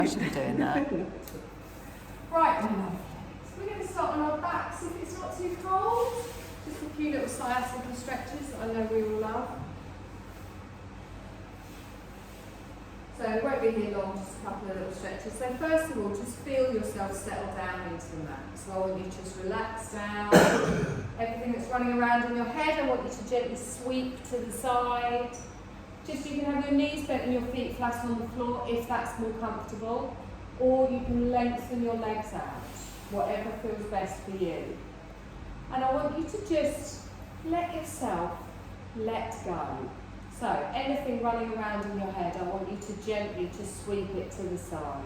I should be doing that. Right, my lovely. So we're going to start on our backs if it's not too cold. Just a few little sciatica stretches that I know we all love. So it won't be here long, just a couple of little stretches. So first of all, just feel yourself settle down into the mat. So I want you to just relax down. Everything that's running around in your head, I want you to gently sweep to the side. Just you can have your knees bent and your feet flat on the floor if that's more comfortable. Or you can lengthen your legs out, whatever feels best for you. And I want you to just let yourself let go. So anything running around in your head, I want you to gently just sweep it to the side.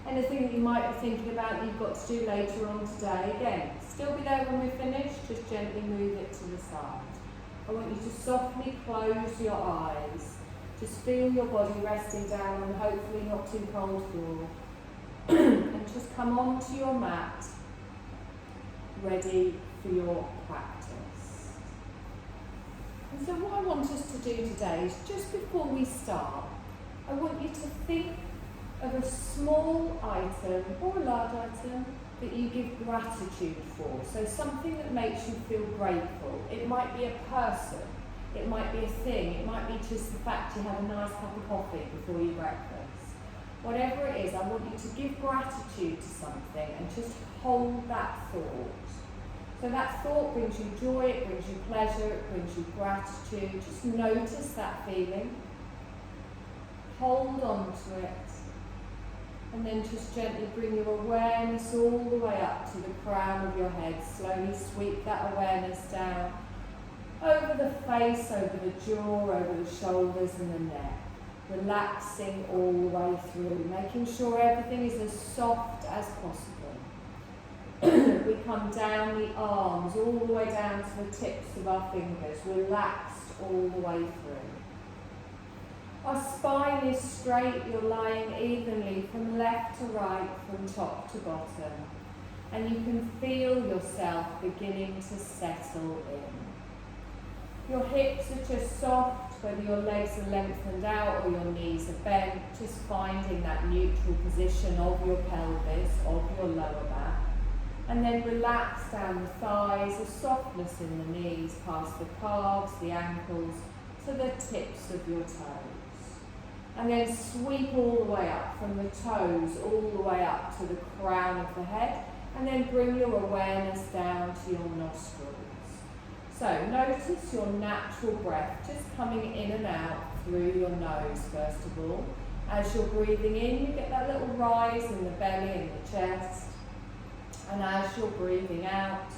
Anything that you might be thinking about that you've got to do later on today, again, still be there when we're finished, just gently move it to the side. I want you to softly close your eyes. Just feel your body resting down on hopefully not too cold floor. And just come onto your mat, ready for your practice. And so what I want us to do today is, just before we start, I want you to think of a small item or a large item that you give gratitude for. So something that makes you feel grateful. It might be a person, it might be a thing, it might be just the fact you have a nice cup of coffee before your breakfast. Whatever it is, I want you to give gratitude to something and just hold that thought. So that thought brings you joy, it brings you pleasure, it brings you gratitude. Just notice that feeling. Hold on to it. And then just gently bring your awareness all the way up to the crown of your head. Slowly sweep that awareness down over the face, over the jaw, over the shoulders and the neck. Relaxing all the way through, making sure everything is as soft as possible. We come down the arms, all the way down to the tips of our fingers, relaxed all the way through. Our spine is straight, you're lying evenly from left to right, from top to bottom. And you can feel yourself beginning to settle in. Your hips are just soft, whether your legs are lengthened out or your knees are bent, just finding that neutral position of your pelvis, of your lower back. And then relax down the thighs, a softness in the knees, past the calves, the ankles, to the tips of your toes. And then sweep all the way up from the toes, all the way up to the crown of the head, and then bring your awareness down to your nostrils. So notice your natural breath just coming in and out through your nose first of all. As you're breathing in, you get that little rise in the belly and the chest. And as you're breathing out,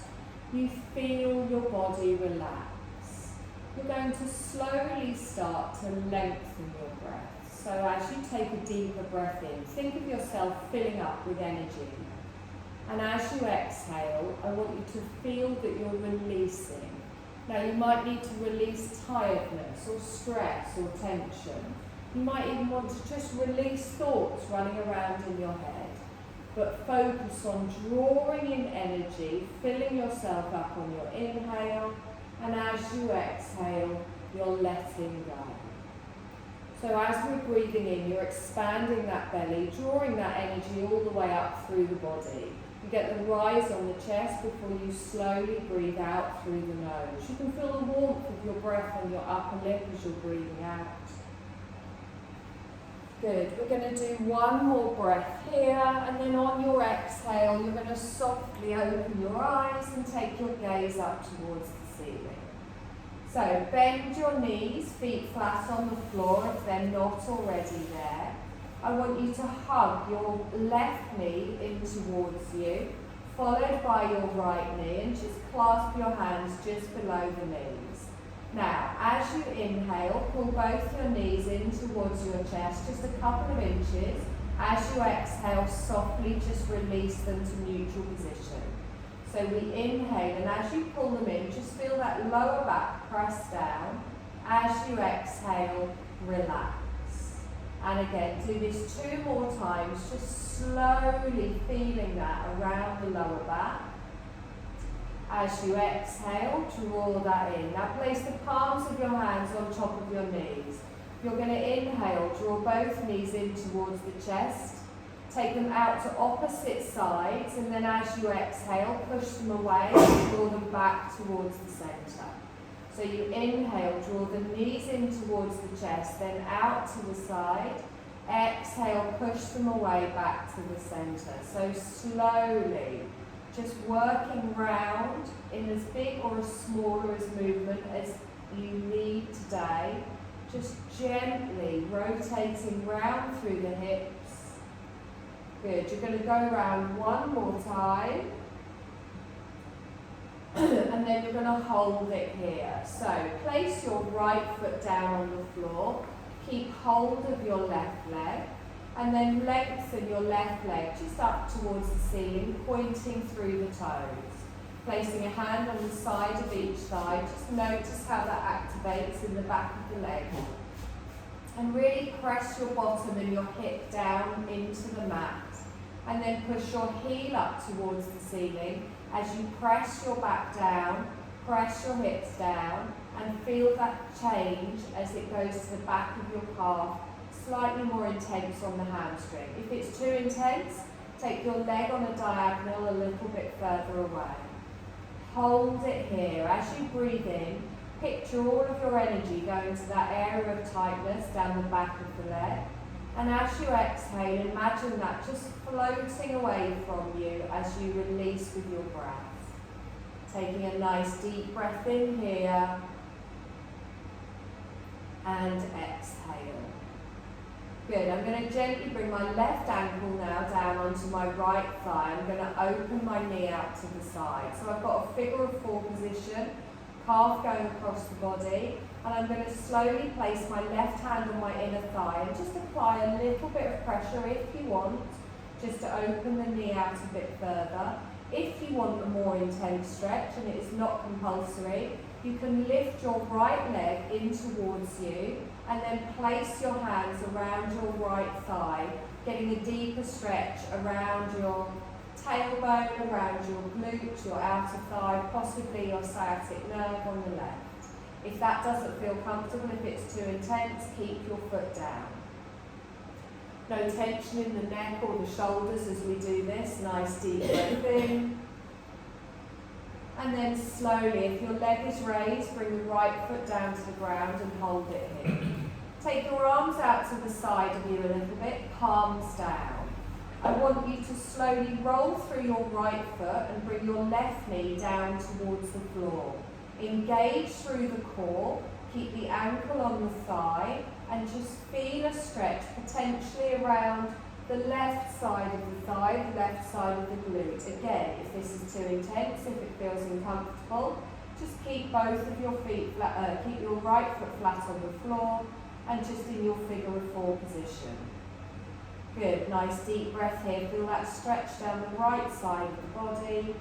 you feel your body relax. You're going to slowly start to lengthen your breath. So as you take a deeper breath in, think of yourself filling up with energy. And as you exhale, I want you to feel that you're releasing. Now you might need to release tiredness or stress or tension. You might even want to just release thoughts running around in your head. But focus on drawing in energy, filling yourself up on your inhale, and as you exhale, you're letting go. So as we're breathing in, you're expanding that belly, drawing that energy all the way up through the body. You get the rise on the chest before you slowly breathe out through the nose. You can feel the warmth of your breath on your upper lip as you're breathing out. Good. We're going to do one more breath here, and then on your exhale, you're going to softly open your eyes and take your gaze up towards the ceiling. So bend your knees, feet flat on the floor if they're not already there. I want you to hug your left knee in towards you, followed by your right knee, and just clasp your hands just below the knees. Now, as you inhale, pull both your knees in towards your chest, just a couple of inches. As you exhale, softly just release them to neutral position. So we inhale, and as you pull them in, just feel that lower back press down. As you exhale, relax. And again, do this 2 more times, just slowly feeling that around the lower back. As you exhale, draw that in. Now place the palms of your hands on top of your knees. You're going to inhale, draw both knees in towards the chest. Take them out to opposite sides, and then as you exhale, push them away and draw them back towards the centre. So you inhale, draw the knees in towards the chest, then out to the side. Exhale, push them away back to the centre. So slowly, just working round in as big or as small as movement as you need today. Just gently rotating round through the hips. Good, you're going to go around one more time. And then you're going to hold it here. So place your right foot down on the floor. Keep hold of your left leg. And then lengthen your left leg just up towards the ceiling, pointing through the toes. Placing a hand on the side of each thigh. Just notice how that activates in the back of the leg. And really press your bottom and your hip down into the mat. And then push your heel up towards the ceiling. As you press your back down, press your hips down, and feel that change as it goes to the back of your calf, slightly more intense on the hamstring. If it's too intense, take your leg on a diagonal a little bit further away. Hold it here. As you breathe in, picture all of your energy going to that area of tightness down the back of the leg. And as you exhale, imagine that just floating away from you as you release with your breath. Taking a nice deep breath in here and exhale. Good, I'm going to gently bring my left ankle now down onto my right thigh. I'm going to open my knee out to the side. So I've got a figure of four position, calf going across the body. And I'm going to slowly place my left hand on my inner thigh and just apply a little bit of pressure if you want, just to open the knee out a bit further. If you want a more intense stretch, and it is not compulsory, you can lift your right leg in towards you and then place your hands around your right thigh, getting a deeper stretch around your tailbone, around your glute, your outer thigh, possibly your sciatic nerve on the left. If that doesn't feel comfortable, if it's too intense, keep your foot down. No tension in the neck or the shoulders as we do this. Nice deep breath in. And then slowly, if your leg is raised, bring the right foot down to the ground and hold it here. Take your arms out to the side of you a little bit, palms down. I want you to slowly roll through your right foot and bring your left knee down towards the floor. Engage through the core, keep the ankle on the thigh, and just feel a stretch potentially around the left side of the thigh, the left side of the glute. Again, if this is too intense, if it feels uncomfortable, just keep both of your feet flat, keep your right foot flat on the floor, and just in your figure of four position. Good, nice deep breath here. Feel that stretch down the right side of the body.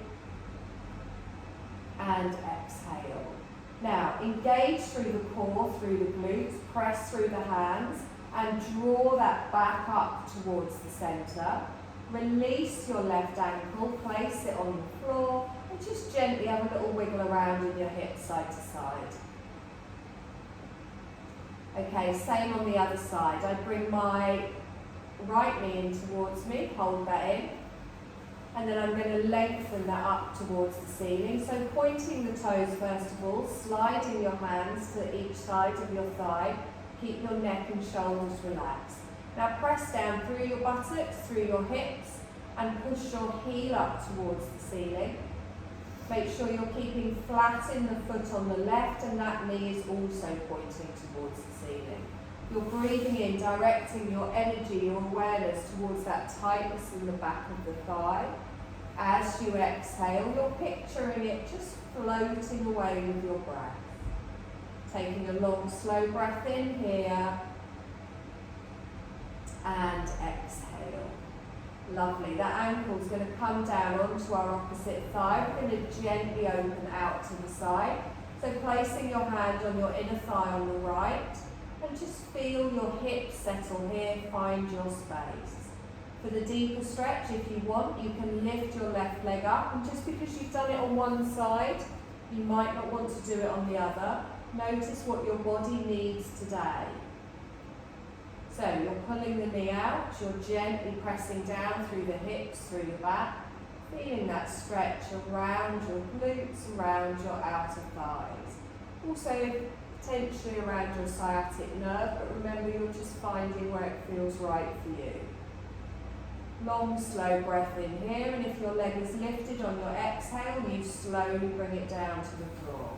And exhale. Now, engage through the core, through the glutes, press through the hands, and draw that back up towards the centre. Release your left ankle, place it on the floor, and just gently have a little wiggle around in your hips side to side. Okay, same on the other side. I bring my right knee in towards me, hold that in. And then I'm going to lengthen that up towards the ceiling. So pointing the toes first of all, sliding your hands to each side of your thigh. Keep your neck and shoulders relaxed. Now press down through your buttocks, through your hips, and push your heel up towards the ceiling. Make sure you're keeping flat in the foot on the left, and that knee is also pointing towards the ceiling. You're breathing in, directing your energy, your awareness towards that tightness in the back of the thigh. As you exhale, you're picturing it just floating away with your breath. Taking a long, slow breath in here. And exhale. Lovely. That ankle's going to come down onto our opposite thigh. We're going to gently open out to the side. So placing your hand on your inner thigh on the right. And just feel your hips settle here, find your space. For the deeper stretch, if you want, you can lift your left leg up, and just because you've done it on one side, you might not want to do it on the other. Notice what your body needs today. So So you're pulling the knee out, you're gently pressing down through the hips, through the back, feeling that stretch around your glutes, around your outer thighs. Also potentially around your sciatic nerve, but remember you're just finding where it feels right for you. Long, slow breath in here, and if your leg is lifted on your exhale, you slowly bring it down to the floor.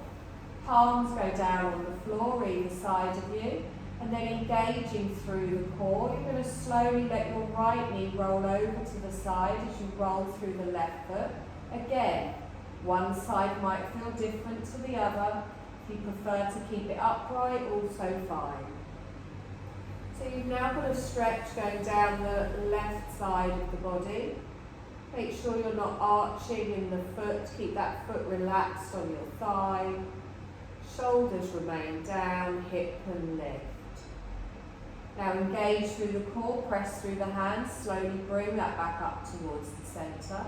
Palms go down on the floor either side of you, and then engaging through the core, you're going to slowly let your right knee roll over to the side as you roll through the left foot. Again, one side might feel different to the other. If you prefer to keep it upright, also fine. So you've now got a stretch going down the left side of the body. Make sure you're not arching in the foot. Keep that foot relaxed on your thigh. Shoulders remain down, hip and lift. Now engage through the core, press through the hands, slowly bring that back up towards the centre.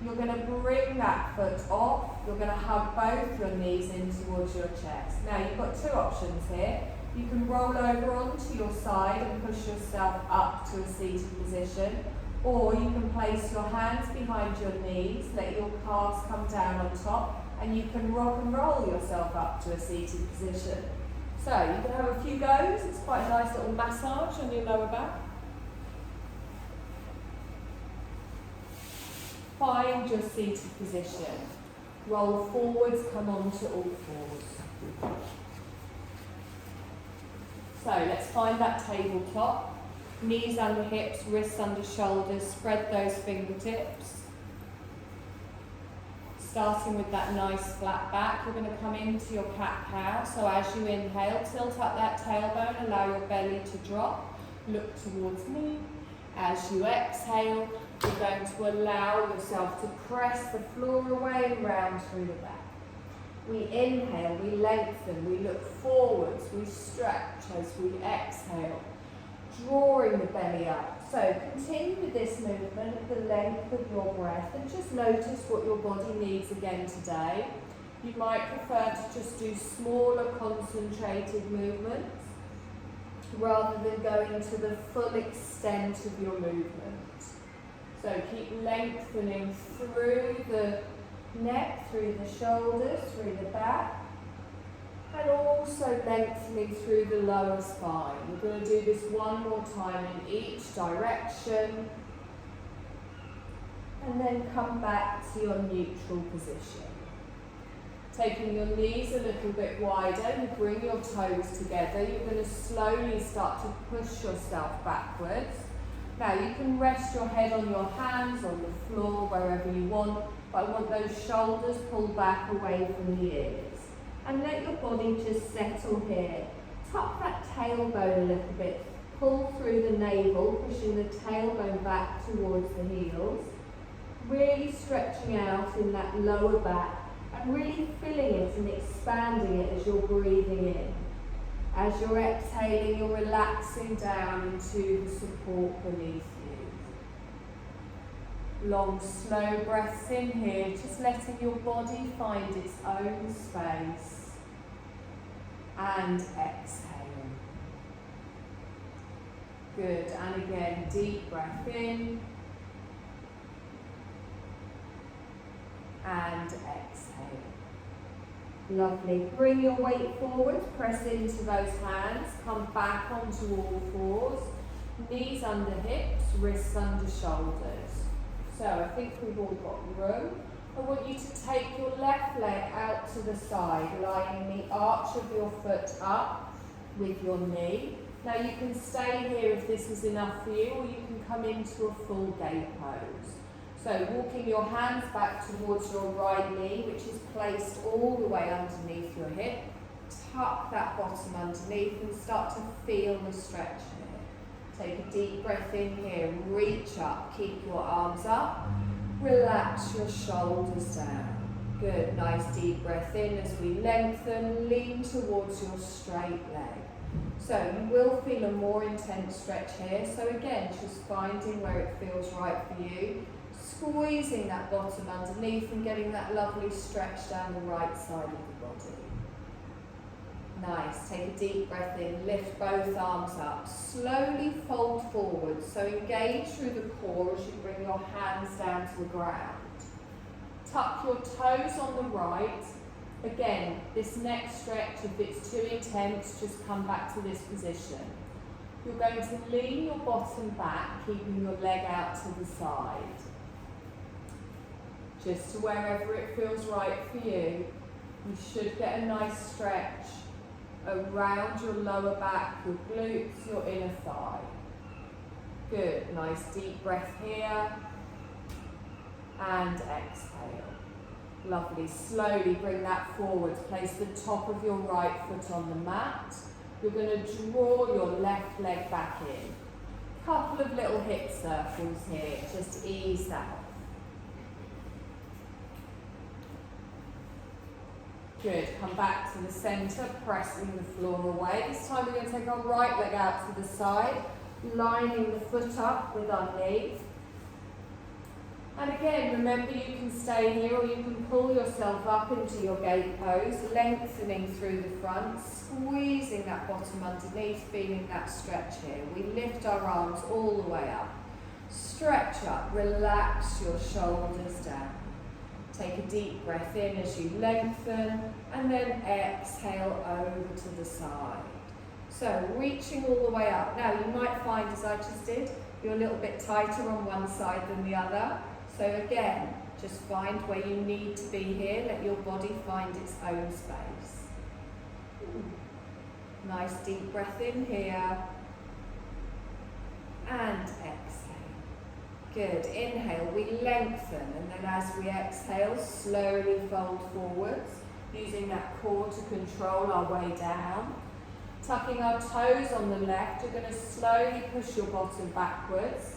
You're going to bring that foot off. You're going to hug both your knees in towards your chest. Now you've got two options here. You can roll over onto your side and push yourself up to a seated position, or you can place your hands behind your knees, let your calves come down on top, and you can rock and roll yourself up to a seated position. So you can have a few goes. It's quite a nice little massage on your lower back. Find your seated position. Roll forwards, come on to all fours. So let's find that tabletop. Knees under hips, wrists under shoulders, spread those fingertips. Starting with that nice flat back, you're going to come into your cat-cow. So as you inhale, tilt up that tailbone, allow your belly to drop, look towards me. As you exhale, you're going to allow yourself to press the floor away and round through the back. We inhale, we lengthen, we look forwards, we stretch as we exhale, drawing the belly up. So continue with this movement at the length of your breath and just notice what your body needs again today. You might prefer to just do smaller concentrated movements rather than going to the full extent of your movement. So keep lengthening through the neck, through the shoulders, through the back, and also lengthening through the lower spine. We're going to do this one more time in each direction, and then come back to your neutral position. Taking your knees a little bit wider, you bring your toes together. You're going to slowly start to push yourself backwards. Now you can rest your head on your hands, on the floor, wherever you want, but I want those shoulders pulled back away from the ears. And let your body just settle here. Tuck that tailbone a little bit, pull through the navel, pushing the tailbone back towards the heels. Really stretching out in that lower back and really filling it and expanding it as you're breathing in. As you're exhaling, you're relaxing down into the support beneath you. Long, slow breaths in here, just letting your body find its own space. And exhale. Good, and again, deep breath in. And exhale. Lovely. Bring your weight forward, press into those hands, come back onto all fours, knees under hips, wrists under shoulders. So I think we've all got room. I want you to take your left leg out to the side, lining the arch of your foot up with your knee. Now you can stay here if this is enough for you, or you can come into a full gate pose. So walking your hands back towards your right knee, which is placed all the way underneath your hip. Tuck that bottom underneath and start to feel the stretch here. Take a deep breath in here, reach up, keep your arms up. Relax your shoulders down. Good, nice deep breath in as we lengthen, lean towards your straight leg. So you will feel a more intense stretch here. So again, just finding where it feels right for you. Squeezing that bottom underneath and getting that lovely stretch down the right side of the body. Nice. Take a deep breath in, lift both arms up. Slowly fold forward, so engage through the core as you bring your hands down to the ground. Tuck your toes on the right. Again, this neck stretch, if it's too intense, just come back to this position. You're going to lean your bottom back, keeping your leg out to the side. Just to wherever it feels right for you. You should get a nice stretch around your lower back, your glutes, your inner thigh. Good, nice deep breath here. And exhale. Lovely, slowly bring that forward. Place the top of your right foot on the mat. You're going to draw your left leg back in. Couple of little hip circles here, just ease that off. Good, come back to the centre, pressing the floor away. This time we're going to take our right leg out to the side, lining the foot up with our knee. And again, remember you can stay here or you can pull yourself up into your gate pose, lengthening through the front, squeezing that bottom underneath, feeling that stretch here. We lift our arms all the way up. Stretch up, relax your shoulders down. Take a deep breath in as you lengthen and then exhale over to the side. So reaching all the way up. Now you might find, as I just did, you're a little bit tighter on one side than the other. So again, just find where you need to be here. Let your body find its own space. Nice deep breath in here. And exhale. Good. Inhale, we lengthen. And then as we exhale, slowly fold forwards. Using that core to control our way down. Tucking our toes on the left, you're going to slowly push your bottom backwards.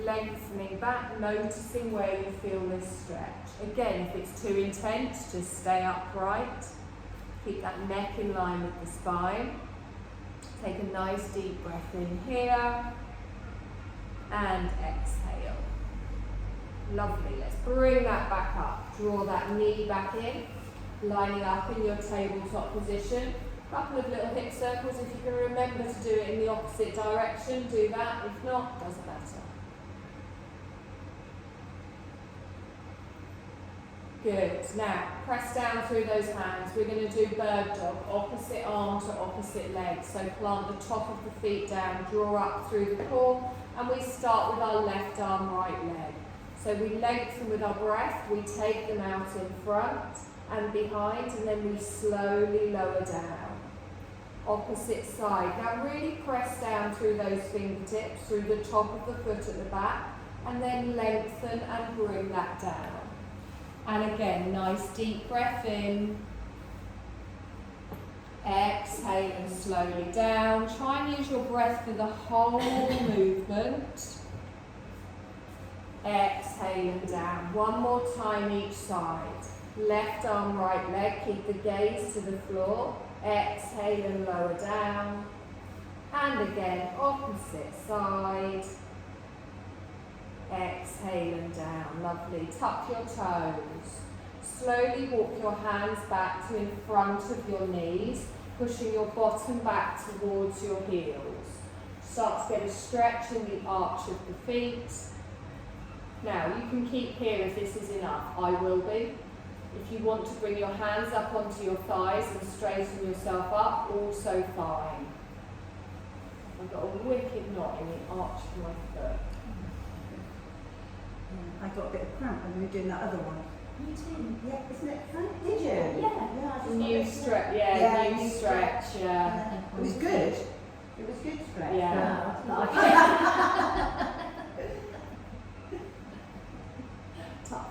Lengthening back, noticing where you feel this stretch. Again, if it's too intense, just stay upright. Keep that neck in line with the spine. Take a nice deep breath in here. And exhale. Lovely. Let's bring that back up. Draw that knee back in. Lining up in your tabletop position. Couple of little hip circles. If you can remember to do it in the opposite direction, do that. If not, doesn't matter. Good. Now, press down through those hands. We're going to do bird dog, opposite arm to opposite leg. So plant the top of the feet down, draw up through the core, and we start with our left arm, right leg. So we lengthen with our breath, we take them out in front and behind, and then we slowly lower down. Opposite side. Now really press down through those fingertips, through the top of the foot at the back, and then lengthen and bring that down. And again, nice deep breath in. Exhale and slowly down. Try and use your breath for the whole movement. Exhale and down. One more time each side. Left arm, right leg. Keep the gaze to the floor. Exhale and lower down. And again, opposite side. Exhale and down. Lovely. Tuck your toes. Slowly walk your hands back to in front of your knees, pushing your bottom back towards your heels. Start to get a stretch in the arch of the feet. Now, you can keep here if this is enough. I will be. If you want to bring your hands up onto your thighs and straighten yourself up, also fine. I've got a wicked knot in the arch of my foot. I got a bit of cramp when we were doing that other one. You too. Yeah, isn't it fun? Did you? Yeah. I just New got stretch, new stretch, yeah. It was good. It was good stretch. Yeah. Tough.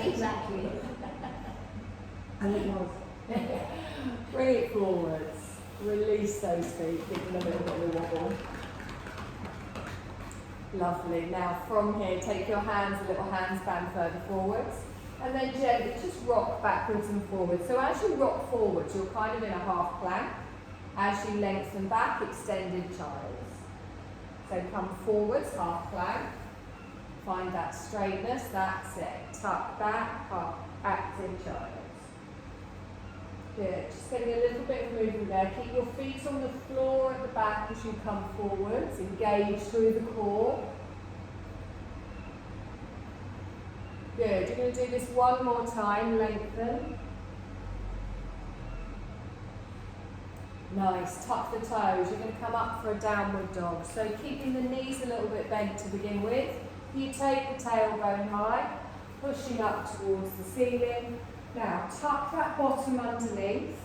Exactly. And it was. Bring it forwards. Release those feet, give them a little bit of a wobble. Lovely. Now from here, take your hands, a little handstand further forwards, and then gently just rock backwards and forwards. So as you rock forwards, you're kind of in a half plank. As you lengthen back, extended child's. So come forwards, half plank. Find that straightness, that's it. Tuck back, up, active child's. Good. Just getting a little bit of movement there. Keep your feet on the floor at the back as you come forwards. Engage through the core. Good. You're going to do this one more time. Lengthen. Nice. Tuck the toes. You're going to come up for a downward dog. So keeping the knees a little bit bent to begin with. You take the tailbone high, pushing up towards the ceiling. Now, tuck that bottom underneath,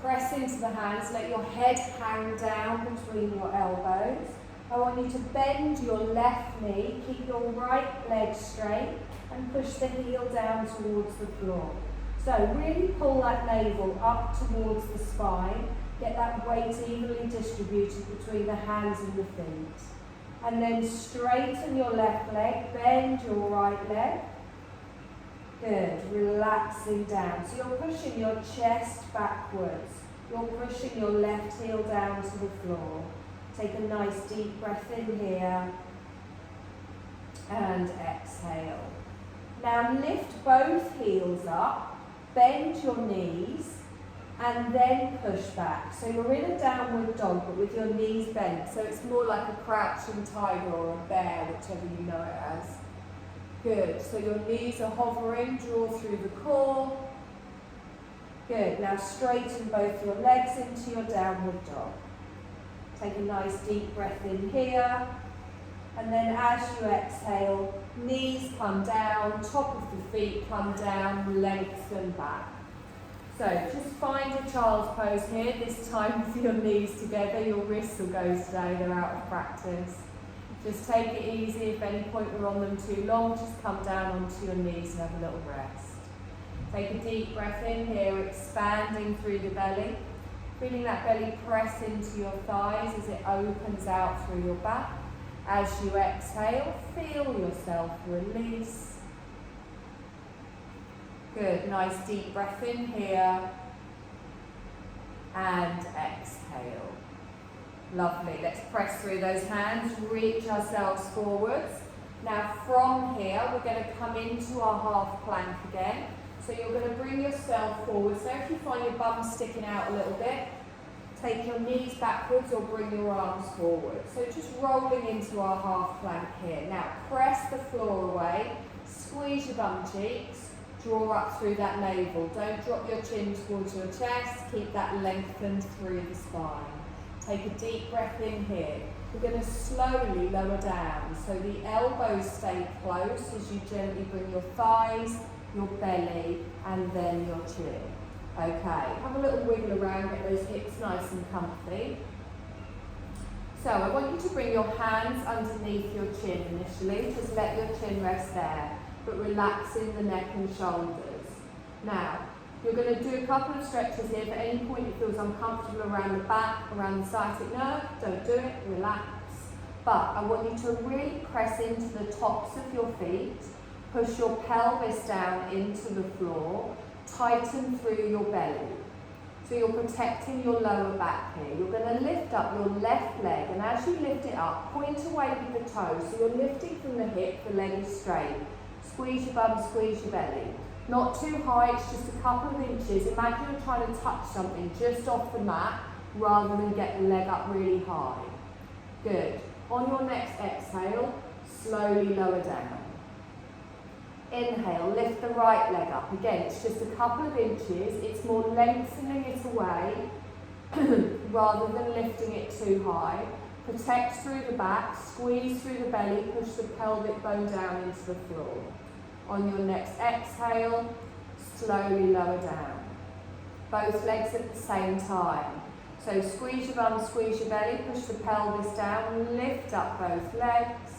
press into the hands, let your head hang down between your elbows. I want you to bend your left knee, keep your right leg straight, and push the heel down towards the floor. So really pull that navel up towards the spine, get that weight evenly distributed between the hands and the feet. And then straighten your left leg, bend your right leg. Good, relaxing down. So you're pushing your chest backwards. You're pushing your left heel down to the floor. Take a nice deep breath in here. And exhale. Now lift both heels up, bend your knees, and then push back. So you're in a downward dog, but with your knees bent. So it's more like a crouching tiger or a bear, whichever you know it as. Good, so your knees are hovering, draw through the core. Good, now straighten both your legs into your downward dog. Take a nice deep breath in here. And then as you exhale, knees come down, top of the feet come down, lengthen back. So just find a child's pose here, this time with your knees together. Your wrists will go today, they're out of practice. Just take it easy. If at any point you're on them too long, just come down onto your knees and have a little rest. Take a deep breath in here, expanding through the belly. Feeling that belly press into your thighs as it opens out through your back. As you exhale, feel yourself release. Good, nice deep breath in here. And exhale. Lovely, let's press through those hands, reach ourselves forwards. Now from here, we're going to come into our half plank again. So you're going to bring yourself forward. So if you find your bum sticking out a little bit, take your knees backwards or bring your arms forward. So just rolling into our half plank here. Now press the floor away, squeeze your bum cheeks, draw up through that navel. Don't drop your chin towards your chest, keep that lengthened through the spine. Take a deep breath in here. We're going to slowly lower down. So the elbows stay close as you gently bring your thighs, your belly, and then your chin. Okay, have a little wiggle around, get those hips nice and comfy. So I want you to bring your hands underneath your chin initially. Just let your chin rest there, but relaxing the neck and shoulders. Now, you're going to do a couple of stretches here. If at any point it feels uncomfortable around the back, around the sciatic nerve, don't do it, relax. But I want you to really press into the tops of your feet, push your pelvis down into the floor, tighten through your belly. So you're protecting your lower back here. You're going to lift up your left leg, and as you lift it up, point away with the toes. So you're lifting from the hip, the leg is straight. Squeeze your bum, squeeze your belly. Not too high, it's just a couple of inches. Imagine you're trying to touch something just off the mat rather than get the leg up really high. Good. On your next exhale, slowly lower down. Inhale, lift the right leg up. Again, it's just a couple of inches. It's more lengthening it away rather than lifting it too high. Protect through the back, squeeze through the belly, push the pelvic bone down into the floor. On your next exhale, slowly lower down. Both legs at the same time. So squeeze your bum, squeeze your belly, push the pelvis down, lift up both legs.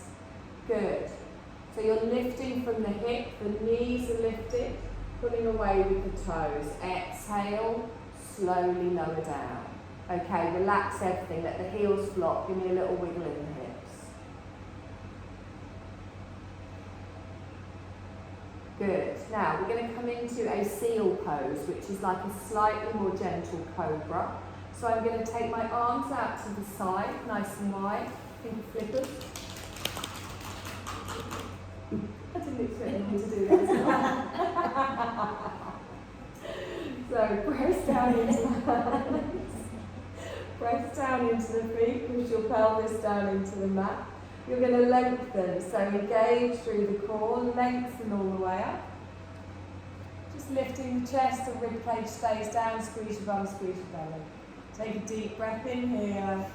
Good. So you're lifting from the hip, the knees are lifted, pulling away with the toes. Exhale, slowly lower down. Okay, relax everything, let the heels flop, give me a little wiggle in the hips. Good. Now we're going to come into a seal pose, which is like a slightly more gentle cobra. So I'm going to take my arms out to the side, nice and wide, think of flippers. I didn't expect you to do that. So press down into the hands. Press down into the feet, push your pelvis down into the mat. You're going to lengthen, so engage through the core, lengthen all the way up. Just lifting the chest, the rib cage stays down, squeeze your bum, squeeze your belly. Take a deep breath in here.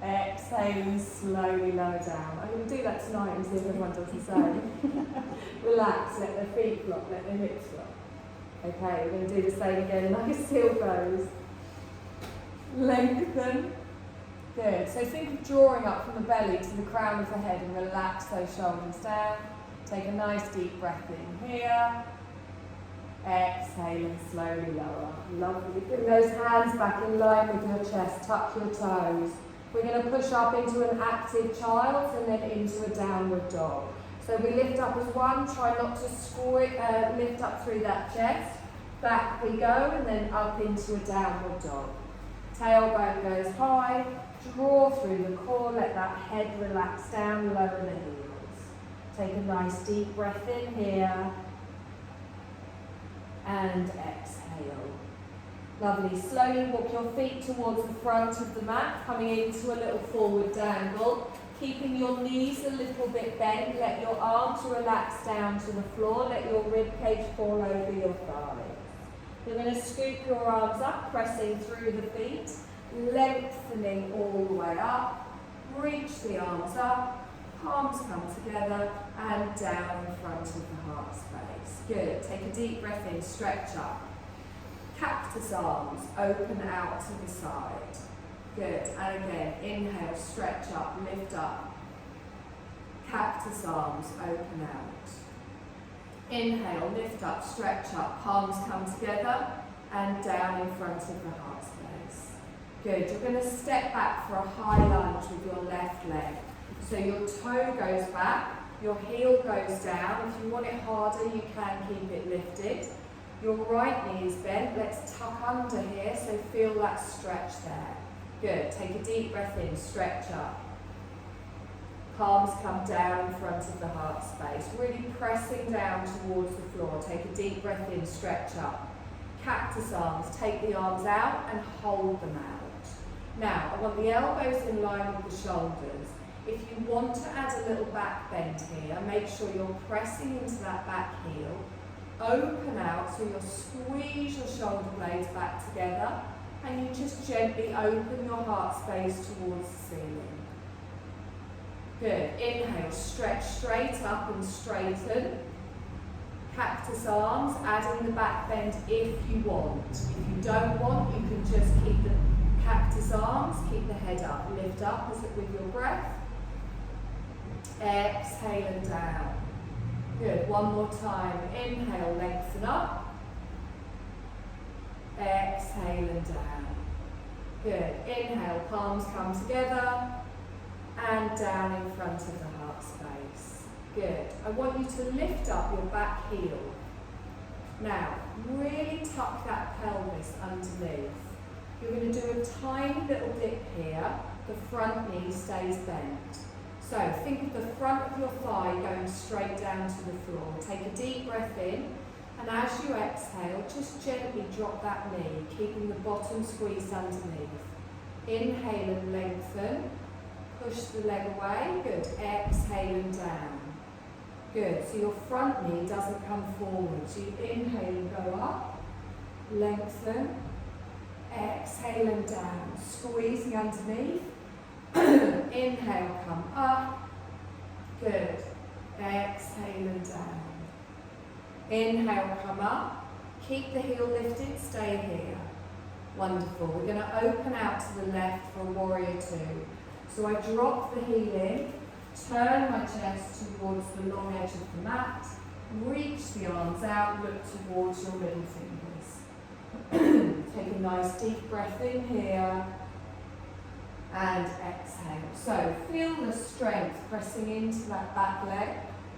Exhale and slowly lower down. I'm going to do that tonight and see if everyone does the same. Relax, let the feet flop, let the hips flop. Okay, we're going to do the same again, nice heel pose. Lengthen. Good. So think of drawing up from the belly to the crown of the head and relax those shoulders down. Take a nice deep breath in here. Exhale and slowly lower. Lovely. Bring those hands back in line with your chest. Tuck your toes. We're going to push up into an active child and then into a downward dog. So we lift up as one. Try not to lift up through that chest. Back we go and then up into a downward dog. Tailbone goes high. Draw through the core. Let that head relax down. Lower the heels. Take a nice deep breath in here. And exhale. Lovely. Slowly walk your feet towards the front of the mat, coming into a little forward dangle. Keeping your knees a little bit bent. Let your arms relax down to the floor. Let your rib cage fall over your thighs. You're going to scoop your arms up, pressing through the feet, lengthening all the way up. Reach the arms up, palms come together and down in front of the heart space. Good. Take a deep breath in, stretch up. Cactus arms, open out to the side. Good. And again, inhale, stretch up, lift up. Cactus arms, open out. Inhale, lift up, stretch up, palms come together and down in front of the heart space. Good. You're going to step back for a high lunge with your left leg. So your toe goes back, your heel goes down. If you want it harder, you can keep it lifted. Your right knee is bent. Let's tuck under here, so feel that stretch there. Good. Take a deep breath in, stretch up. Palms come down in front of the heart space. Really pressing down towards the floor. Take a deep breath in, stretch up. Cactus arms. Take the arms out and hold them out. Now, I want the elbows in line with the shoulders. If you want to add a little back bend here, make sure you're pressing into that back heel. Open out, so you'll squeeze your shoulder blades back together and you just gently open your heart space towards the ceiling. Good. Inhale, stretch straight up and straighten. Cactus arms, adding the back bend if you want. If you don't want, you can just keep the cactus arms, keep the head up, lift up with your breath. Exhale and down. Good. One more time. Inhale, lengthen up. Exhale and down. Good. Inhale, palms come together and down in front of the heart space. Good. I want you to lift up your back heel. Now, really tuck that pelvis underneath. You're going to do a tiny little dip here. The front knee stays bent. So think of the front of your thigh going straight down to the floor. Take a deep breath in, and as you exhale, just gently drop that knee, keeping the bottom squeezed underneath. Inhale and lengthen. Push the leg away. Good. Exhale and down. Good. So your front knee doesn't come forward. So you inhale and go up. Lengthen. Exhale and down. Squeezing underneath. Inhale, come up. Good. Exhale and down. Inhale, come up. Keep the heel lifted, stay here. Wonderful. We're going to open out to the left for a warrior two. So I drop the heel in, turn my chest towards the long edge of the mat, reach the arms out, look towards your middle fingers. Take a nice deep breath in here. And exhale. So feel the strength pressing into that back leg.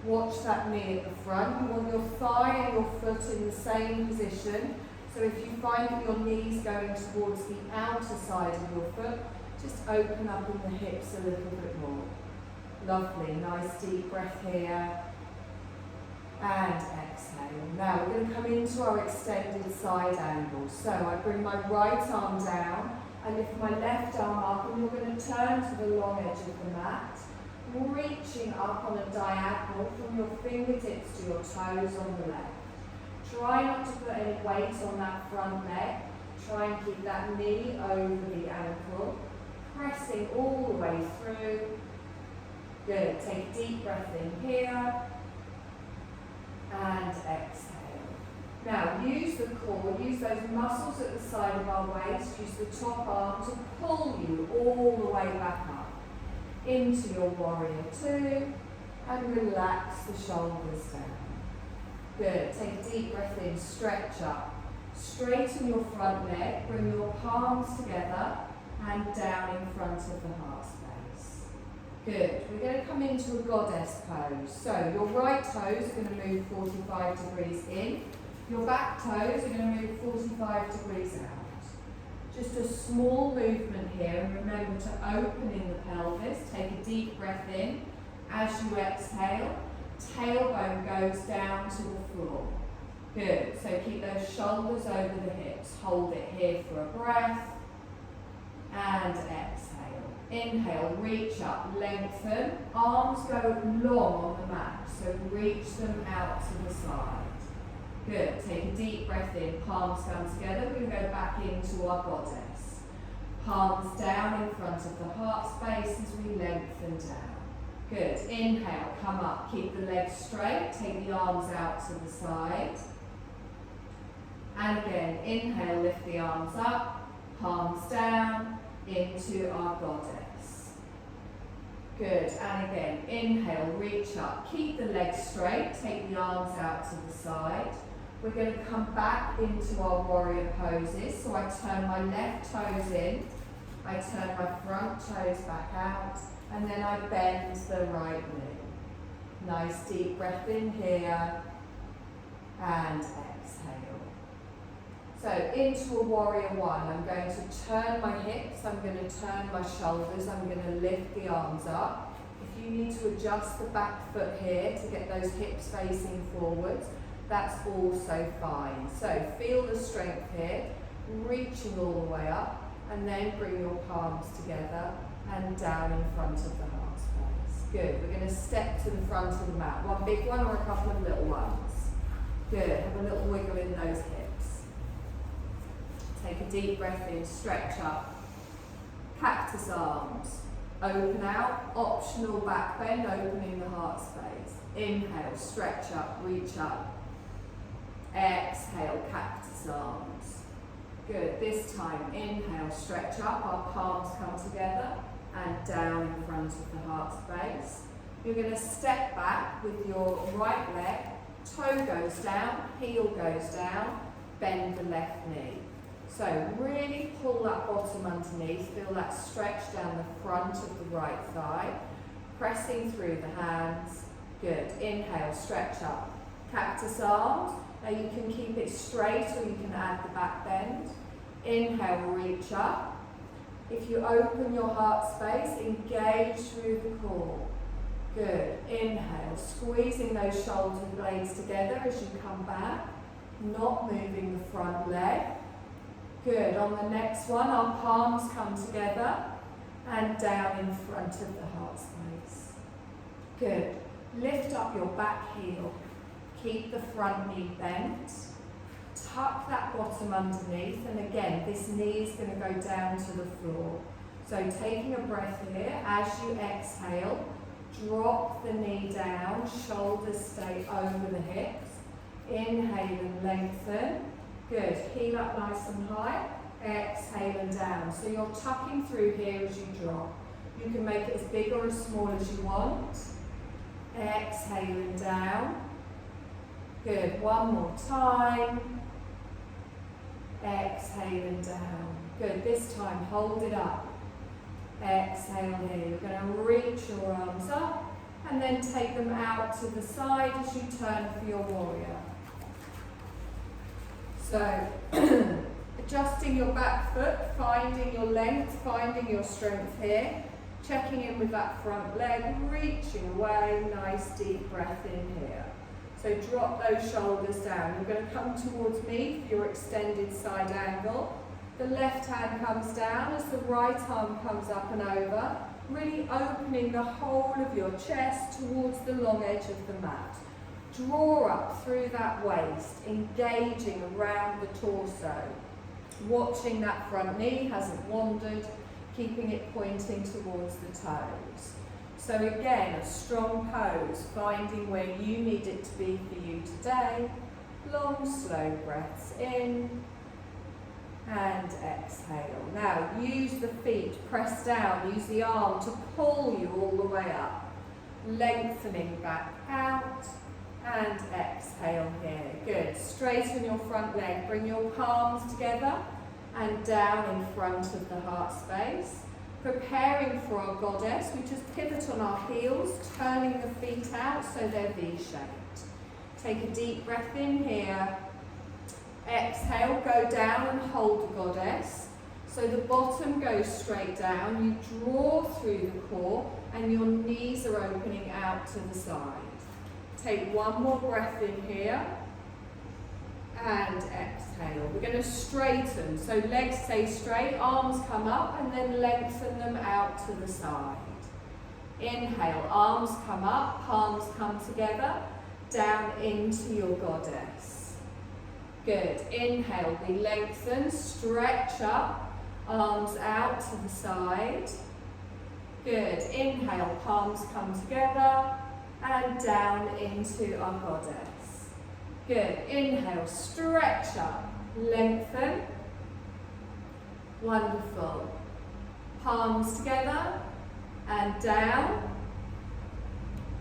Watch that knee at the front. You want your thigh and your foot in the same position. So if you find that your knee's going towards the outer side of your foot, just open up in the hips a little bit more. Lovely. Nice deep breath here. and exhale. Now we're going to come into our extended side angle. So I bring my right arm down, I lift my left arm up, and you're going to turn to the long edge of the mat, reaching up on a diagonal from your fingertips to your toes on the left. Try not to put any weight on that front leg. Try and keep that knee over the ankle, pressing all the way through. Good. Take a deep breath in here and exhale. Now use the core, use those muscles at the side of our waist, use the top arm to pull you all the way back up into your warrior two, and relax the shoulders down. Good. Take a deep breath in, stretch up. Straighten your front leg, bring your palms together and down in front of the heart space. Good. We're going to come into a goddess pose. So your right toes are going to move 45 degrees in. Your back toes are going to move 45 degrees out. Just a small movement here, and remember to open in the pelvis. Take a deep breath in. As you exhale, tailbone goes down to the floor. Good. So keep those shoulders over the hips. Hold it here for a breath. And exhale. Inhale, reach up, lengthen. Arms go long on the mat, so reach them out to the side. Good. Take a deep breath in. Palms come together. We're going to go back into our goddess. Palms down in front of the heart space as we lengthen down. Good. Inhale, come up. Keep the legs straight. Take the arms out to the side. And again, inhale, lift the arms up, palms down, into our goddess. Good, and again, inhale, reach up, keep the legs straight, take the arms out to the side. We're going to come back into our warrior poses. So I turn my left toes in, I turn my front toes back out, and then I bend the right knee. Nice deep breath in here, and exhale. So into a warrior one, I'm going to turn my hips, I'm going to turn my shoulders, I'm going to lift the arms up. If you need to adjust the back foot here to get those hips facing forwards, that's also fine. So feel the strength here, reaching all the way up, and then bring your palms together and down in front of the heart space. Good. We're going to step to the front of the mat. One big one or a couple of little ones. Good. Have a little wiggle in those hips. Take a deep breath in, stretch up. Cactus arms. Open out. Optional back bend, opening the heart space. Inhale, stretch up, reach up. Exhale, cactus arms. Good. This time, inhale, stretch up. Our palms come together and down in front of the heart space. You're going to step back with your right leg. Toe goes down, heel goes down, bend the left knee. So really pull that bottom underneath, feel that stretch down the front of the right thigh, pressing through the hands. Good. Inhale, stretch up. Cactus arms. Now you can keep it straight or you can add the back bend. Inhale, reach up. If you open your heart space, engage through the core. Good. Inhale, squeezing those shoulder blades together as you come back, not moving the front leg. Good. On the next one, our palms come together and down in front of the heart space. Good. Lift up your back heel. Keep the front knee bent. Tuck that bottom underneath, and again, this knee is going to go down to the floor. So taking a breath here, as you exhale, drop the knee down, shoulders stay over the hips. Inhale and lengthen. Good. Heel up nice and high. Exhale and down. So you're tucking through here as you drop. You can make it as big or as small as you want. Exhale and down. Good. One more time. Exhale and down. Good. This time, hold it up. Exhale here. You're going to reach your arms up and then take them out to the side as you turn for your warrior. So, adjusting your back foot, finding your length, finding your strength here, checking in with that front leg, reaching away, nice deep breath in here. So drop those shoulders down. You're going to come towards me for your extended side angle. The left hand comes down as the right arm comes up and over, really opening the whole of your chest towards the long edge of the mat. Draw up through that waist, engaging around the torso. Watching that front knee hasn't wandered, keeping it pointing towards the toes. So again, a strong pose, finding where you need it to be for you today. Long, slow breaths in and exhale. Now use the feet, press down, use the arm to pull you all the way up. Lengthening back out and exhale here. Good. Straighten your front leg, bring your palms together and down in front of the heart space. Preparing for our goddess, we just pivot on our heels, turning the feet out so they're V-shaped. Take a deep breath in here. Exhale, go down and hold the goddess. So the bottom goes straight down, you draw through the core and your knees are opening out to the side. Take one more breath in here and exhale. We're going to straighten, so legs stay straight, arms come up and then lengthen them out to the side. Inhale, arms come up, palms come together, down into your goddess. Good. Inhale, we lengthen, stretch up, arms out to the side. Good. Inhale, palms come together and down into our goddess. Good. Inhale, stretch up, lengthen. Wonderful. Palms together and down.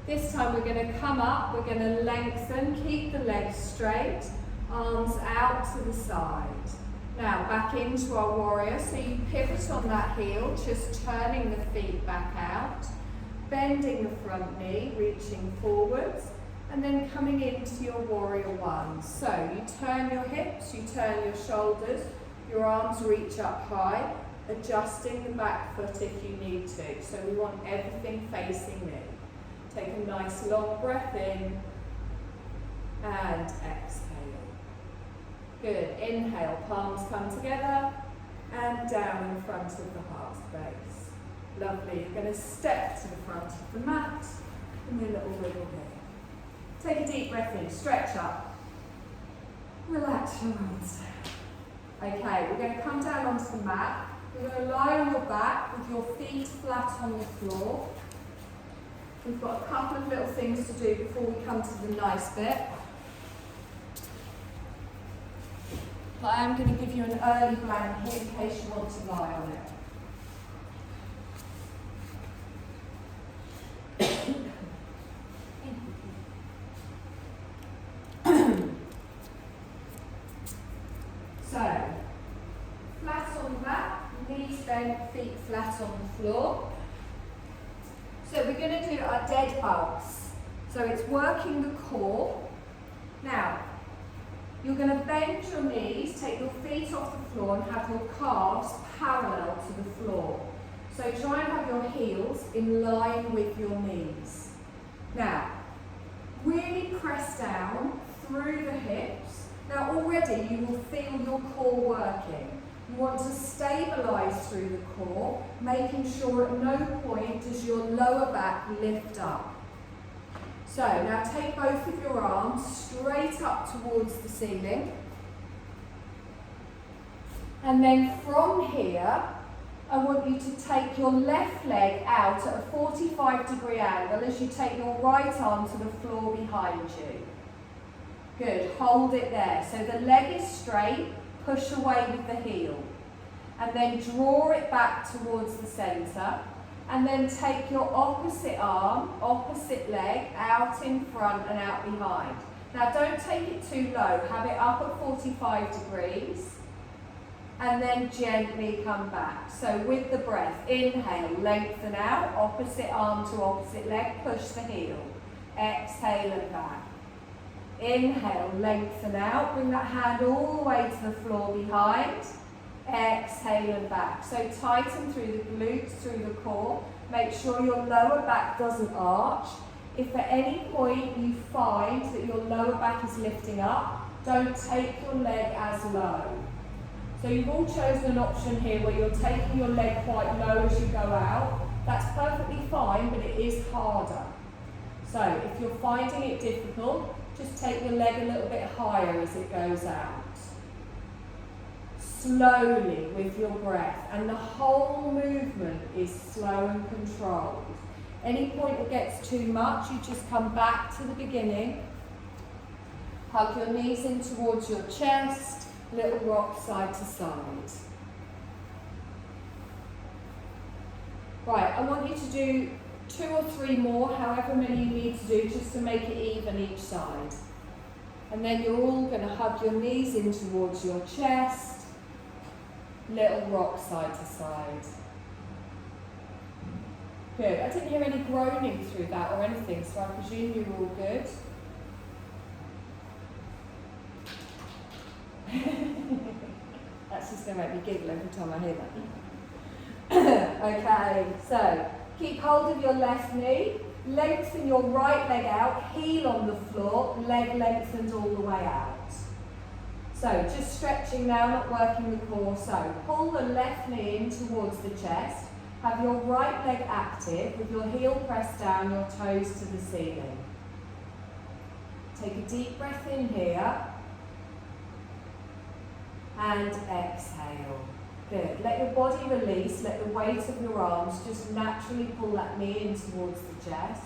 This time we're going to come up, we're going to lengthen, keep the legs straight, arms out to the side. Now back into our warrior, so you pivot on that heel, just turning the feet back out, bending the front knee, reaching forwards, and then coming into your warrior one. So you turn your hips, you turn your shoulders, your arms reach up high, adjusting the back foot if you need to. So we want everything facing me. Take a nice long breath in and exhale. Good. Inhale, palms come together and down in front of the heart space. Lovely. You're going to step to the front of the mat and a little wiggle here. Take a deep breath in, stretch up. Relax your arms. Okay, we're going to come down onto the mat. You're going to lie on your back with your feet flat on the floor. We've got a couple of little things to do before we come to the nice bit. But I am going to give you an early blanket in case you want to lie on it. So, flat on the mat, knees bent, feet flat on the floor. So we're going to do our dead bugs. So it's working the core. Now, you're going to bend your knees, take your feet off the floor and have your calves parallel to the floor. So try and have your heels in line with your knees. Now, really press down through the hips. Now already you will feel your core working. You want to stabilise through the core, making sure at no point does your lower back lift up. So now take both of your arms straight up towards the ceiling. And then from here, I want you to take your left leg out at a 45-degree angle as you take your right arm to the floor behind you. Good, hold it there. So the leg is straight, push away with the heel. And then draw it back towards the centre. And then take your opposite arm, opposite leg, out in front and out behind. Now don't take it too low, have it up at 45 degrees. And then gently come back. So with the breath, inhale, lengthen out, opposite arm to opposite leg, push the heel. Exhale and back. Inhale, lengthen out, bring that hand all the way to the floor behind. Exhale and back. So tighten through the glutes, through the core. Make sure your lower back doesn't arch. If at any point you find that your lower back is lifting up, don't take your leg as low. So you've all chosen an option here where you're taking your leg quite low as you go out. That's perfectly fine, but it is harder. So if you're finding it difficult, just take your leg a little bit higher as it goes out. Slowly with your breath, and the whole movement is slow and controlled. Any point it gets too much, you just come back to the beginning. Hug your knees in towards your chest, little rock side to side. Right, I want you to do 2 or 3 more, however many you need to do, just to make it even each side. And then you're all going to hug your knees in towards your chest, little rock side to side. Good. I didn't hear any groaning through that or anything, so I presume you were all good. That's just going to make me giggle every time I hear that. Okay, so keep hold of your left knee, lengthen your right leg out, heel on the floor, leg lengthened all the way out. So just stretching now, not working the core. So pull the left knee in towards the chest. Have your right leg active with your heel pressed down, your toes to the ceiling. Take a deep breath in here and exhale. Good. Let your body release, let the weight of your arms just naturally pull that knee in towards the chest.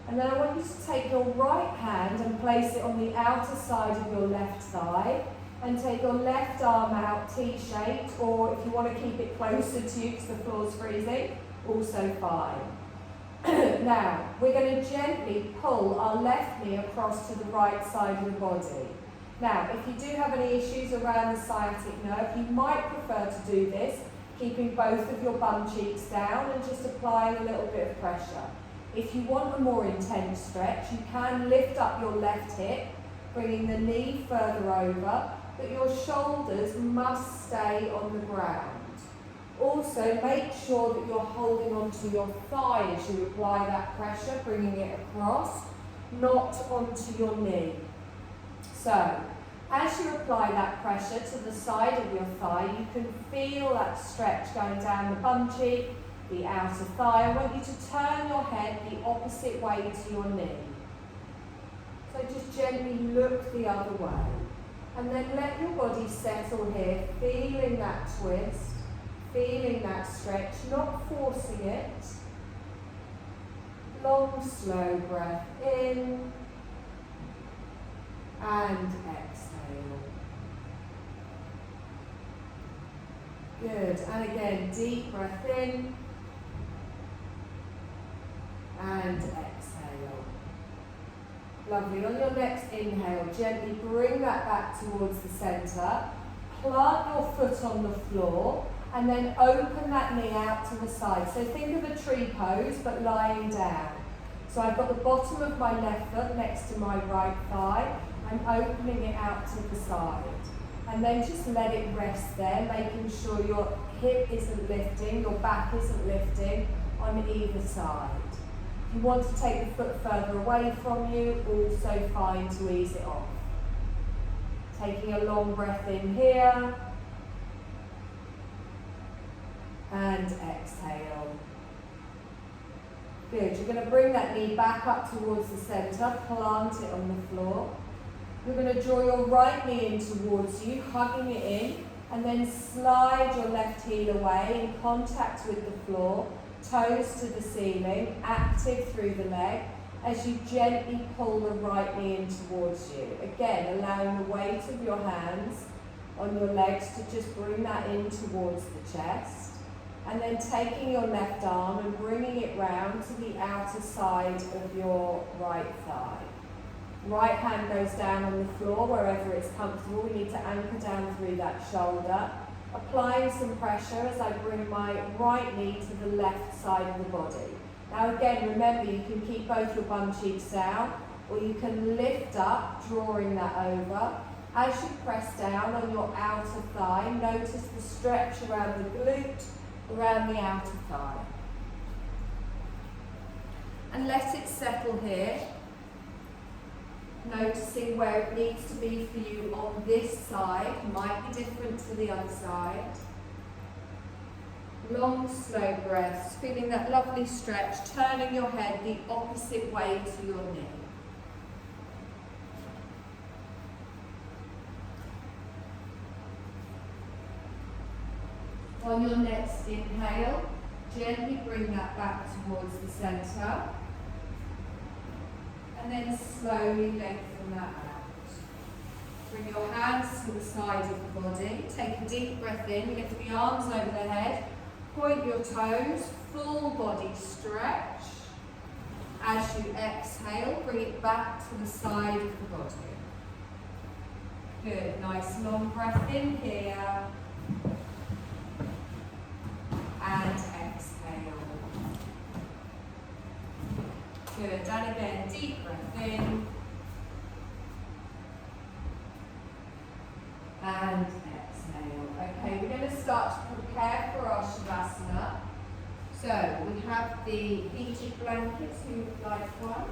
And then I want you to take your right hand and place it on the outer side of your left thigh. And take your left arm out T-shaped, or if you want to keep it closer to you because the floor's freezing, also fine. Now, we're going to gently pull our left knee across to the right side of the body. Now, if you do have any issues around the sciatic nerve, you might prefer to do this, keeping both of your bum cheeks down and just applying a little bit of pressure. If you want a more intense stretch, you can lift up your left hip, bringing the knee further over, but your shoulders must stay on the ground. Also, make sure that you're holding onto your thigh as you apply that pressure, bringing it across, not onto your knee. So, as you apply that pressure to the side of your thigh, you can feel that stretch going down the bum cheek, the outer thigh. I want you to turn your head the opposite way to your knee. So just gently look the other way. And then let your body settle here, feeling that twist, feeling that stretch, not forcing it. Long, slow breath in and exhale. Good. And again, deep breath in and exhale. Lovely. On your next inhale, gently bring that back towards the centre. Plant your foot on the floor and then open that knee out to the side. So think of a tree pose but lying down. So I've got the bottom of my left foot next to my right thigh. I'm opening it out to the side. And then just let it rest there, making sure your hip isn't lifting, your back isn't lifting on either side. If you want to take the foot further away from you, also fine to ease it off. Taking a long breath in here. And exhale. Good. You're going to bring that knee back up towards the centre, plant it on the floor. You're going to draw your right knee in towards you, hugging it in, and then slide your left heel away in contact with the floor, toes to the ceiling, active through the leg, as you gently pull the right knee in towards you. Again, allowing the weight of your hands on your legs to just bring that in towards the chest. And then taking your left arm and bringing it round to the outer side of your right thigh. Right hand goes down on the floor wherever it's comfortable. We need to anchor down through that shoulder. Applying some pressure as I bring my right knee to the left side of the body. Now again, remember you can keep both your bum cheeks down, or you can lift up, drawing that over. As you press down on your outer thigh, notice the stretch around the glute, around the outer thigh. and let it settle here. Noticing where it needs to be for you on this side, might be different to the other side. Long, slow breaths, feeling that lovely stretch, turning your head the opposite way to your knee. On your next inhale, gently bring that back towards the centre. And then slowly lengthen that out. Bring your hands to the side of the body. Take a deep breath in, lift the arms over the head. Point your toes, full body stretch. As you exhale, bring it back to the side of the body. Good, nice long breath in here. And exhale. Good, and again, deep breath in. And exhale. Okay, we're going to start to prepare for our Shavasana. So, we have the heated blankets. Who would like one?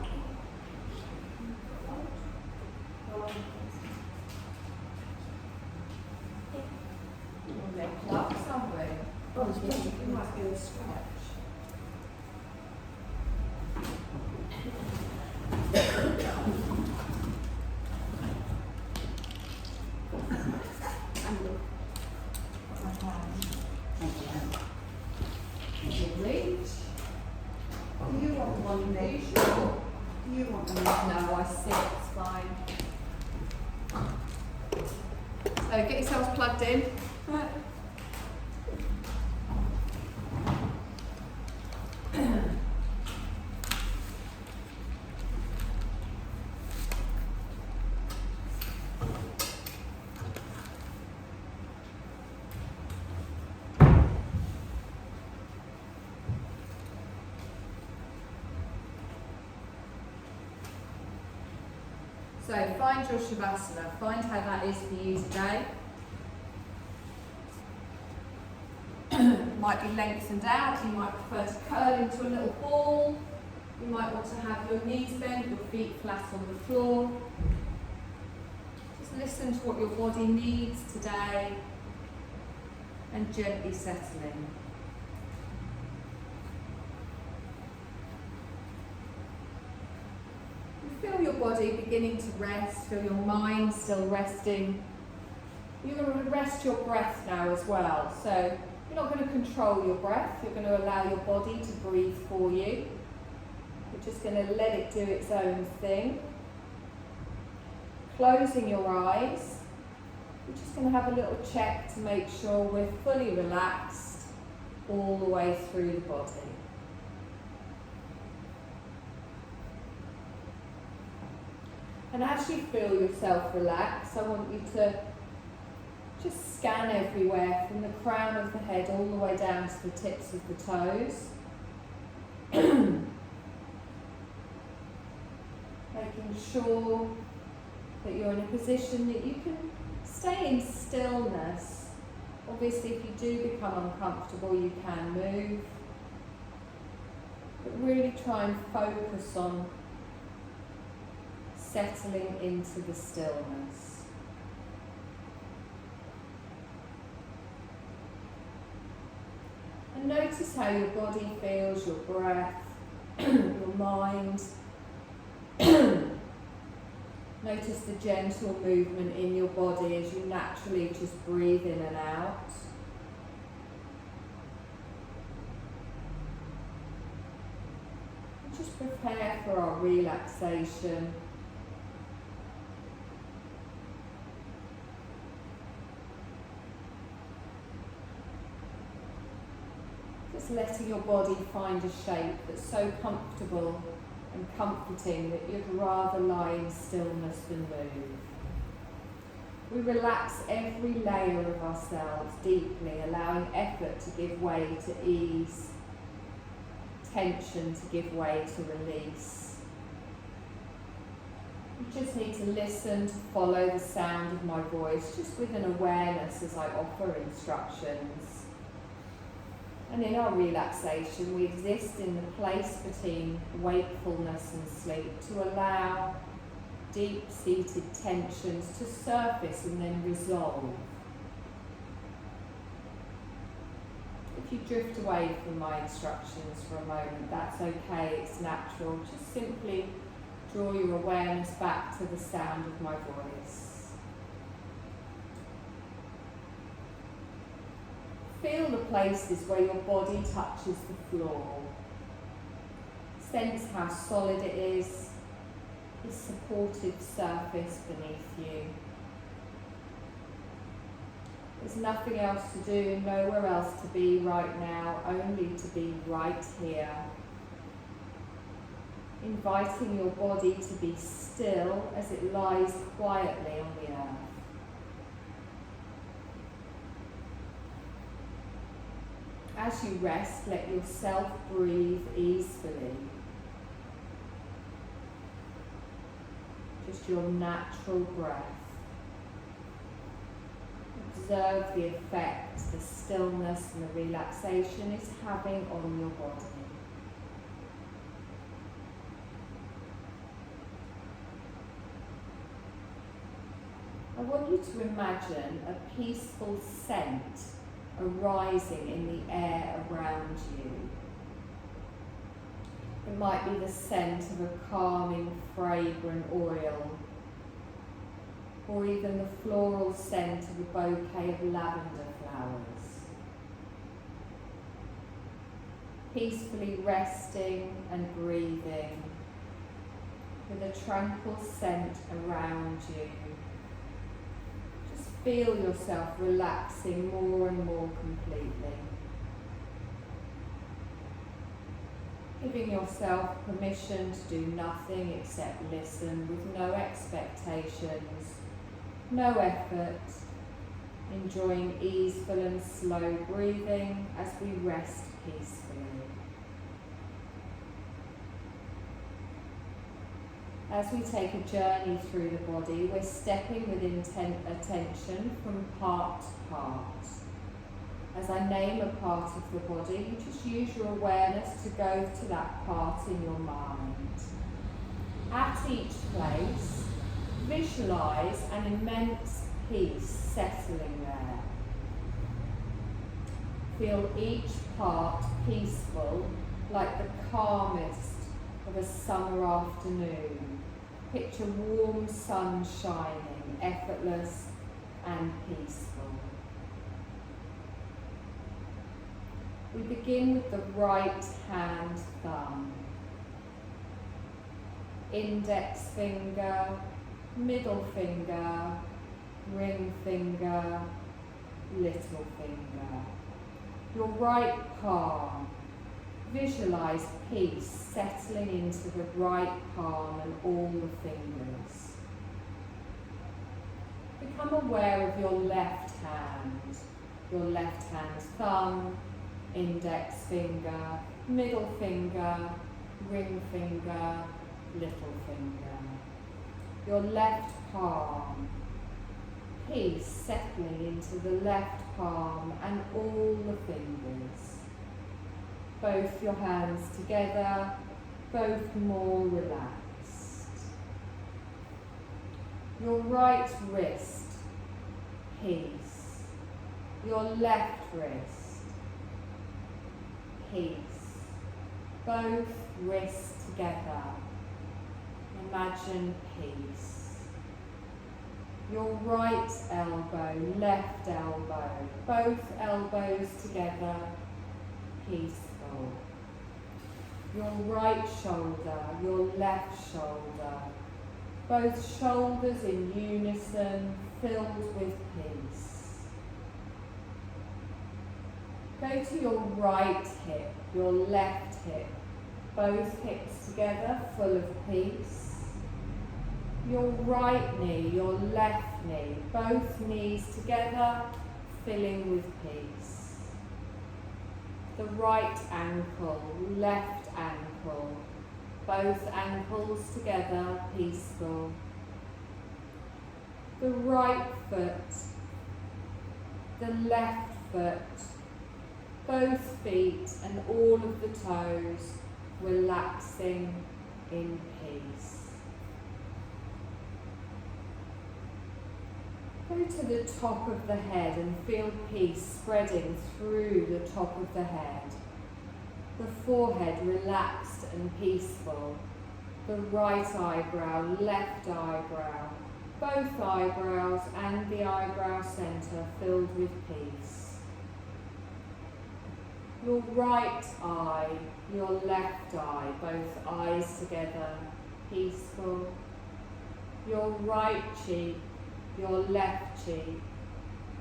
We'll make love somewhere. Oh, yes. You might be able to stretch. Reach. Do you want one leg? Sure. Do you want one? No, I sit, it's fine. So get yourselves plugged in. So find your Shavasana, find how that is for you today. Might be lengthened out, you might prefer to curl into a little ball, you might want to have your knees bent, your feet flat on the floor. Just listen to what your body needs today and gently settle in. Feel your body beginning to rest, feel your mind still resting. You're going to rest your breath now as well. So you're not going to control your breath, you're going to allow your body to breathe for you. You're just going to let it do its own thing. Closing your eyes, we're just going to have a little check to make sure we're fully relaxed all the way through the body. And as you feel yourself relax, I want you to just scan everywhere from the crown of the head all the way down to the tips of the toes. Making sure that you're in a position that you can stay in stillness. Obviously, if you do become uncomfortable, you can move. But really try and focus on settling into the stillness. And notice how your body feels, your breath, your mind. Notice the gentle movement in your body as you naturally just breathe in and out. And just prepare for our relaxation. Just letting your body find a shape that's so comfortable and comforting that you'd rather lie in stillness than move. We relax every layer of ourselves deeply, allowing effort to give way to ease, tension to give way to release. You just need to listen to follow the sound of my voice, just with an awareness as I offer instructions. And in our relaxation, we exist in the place between wakefulness and sleep to allow deep-seated tensions to surface and then resolve. If you drift away from my instructions for a moment, that's okay, it's natural. Just simply draw your awareness back to the sound of my voice. Feel the places where your body touches the floor. Sense how solid it is, this supportive surface beneath you. There's nothing else to do, nowhere else to be right now, only to be right here. Inviting your body to be still as it lies quietly on the earth. As you rest, let yourself breathe easily. Just your natural breath. Observe the effect the stillness and the relaxation is having on your body. I want you to imagine a peaceful scent arising in the air around you. It might be the scent of a calming, fragrant oil, or even the floral scent of a bouquet of lavender flowers. Peacefully resting and breathing with a tranquil scent around you. Just feel yourself relaxing more and more completely. Giving yourself permission to do nothing except listen with no expectations, no effort, enjoying easeful and slow breathing as we rest peacefully. As we take a journey through the body, we're stepping with attention from part to part. As I name a part of the body, you just use your awareness to go to that part in your mind. At each place, visualize an immense peace settling there. Feel each part peaceful, like the calmest of a summer afternoon. Picture warm sun shining, effortless and peaceful. We begin with the right hand thumb, index finger, middle finger, ring finger, little finger. Your right palm. Visualize peace settling into the right palm and all the fingers. Become aware of your left hand thumb, index finger, middle finger, ring finger, little finger. Your left palm. Peace settling into the left palm and all the fingers. Both your hands together, both more relaxed. Your right wrist, peace. Your left wrist, peace. Both wrists together. Imagine peace. Your right elbow, left elbow, both elbows together, peaceful. Your right shoulder, your left shoulder, both shoulders in unison, filled with peace. Go to your right hip, your left hip, both hips together, full of peace. Your right knee, your left knee, both knees together, filling with peace. The right ankle, left ankle, both ankles together, peaceful. The right foot, the left foot, both feet and all of the toes relaxing in peace. Go to the top of the head and feel peace spreading through the top of the head. The forehead relaxed and peaceful. The right eyebrow, left eyebrow, both eyebrows and the eyebrow centre filled with peace. Your right eye, your left eye, both eyes together, peaceful. Your right cheek, your left cheek,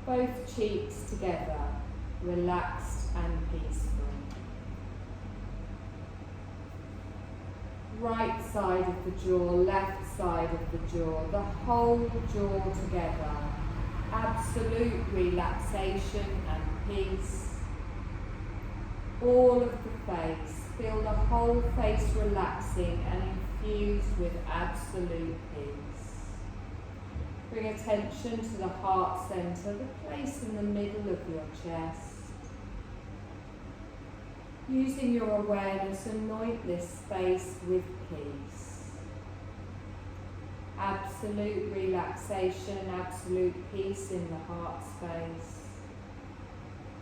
both cheeks together, relaxed and peaceful. Right side of the jaw, left side of the jaw, the whole jaw together, absolute relaxation and peace. All of the face, feel the whole face relaxing and infused with absolute peace. Bring attention to the heart centre, the place in the middle of your chest. Using your awareness, anoint this space with peace. Absolute relaxation, absolute peace in the heart space.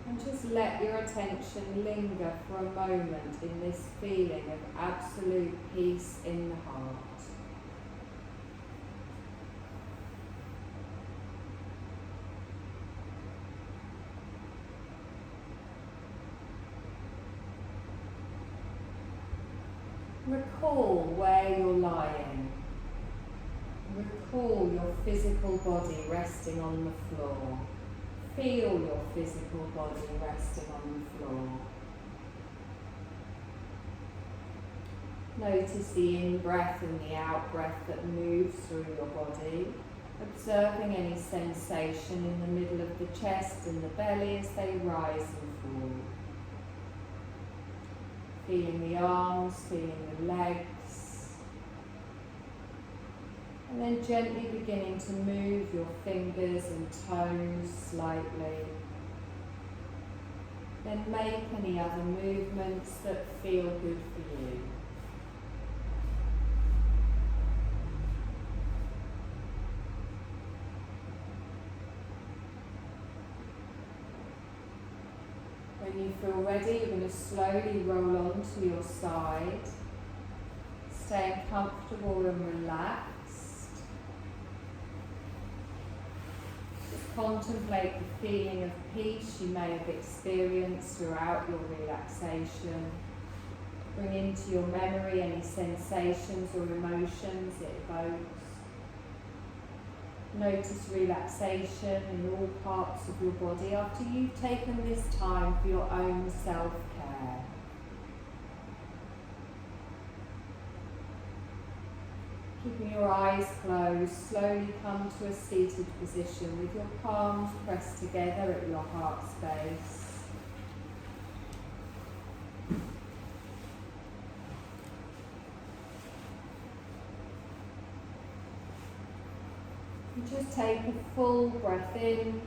And just let your attention linger for a moment in this feeling of absolute peace in the heart. Recall where you're lying. Recall your physical body resting on the floor. Feel your physical body resting on the floor. Notice the in-breath and the out-breath that moves through your body, observing any sensation in the middle of the chest and the belly as they rise and fall. Feeling the arms, feeling the legs, and then gently beginning to move your fingers and toes slightly. Then make any other movements that feel good for you. When you feel ready, you're going to slowly roll on to your side, staying comfortable and relaxed. Just contemplate the feeling of peace you may have experienced throughout your relaxation. Bring into your memory any sensations or emotions it evokes. Notice relaxation in all parts of your body after you've taken this time for your own self-care. Keeping your eyes closed, slowly come to a seated position with your palms pressed together at your heart space. Just take a full breath in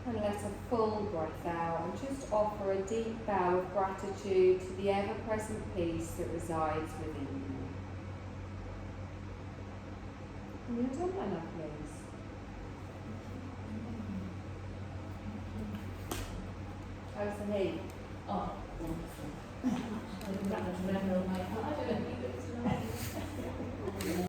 and let a full breath out, and just offer a deep bow of gratitude to the ever-present peace that resides within you. And you're done, my lovelies. How's the heat? Oh, wonderful. I don't remember my heart. I don't know if it's right.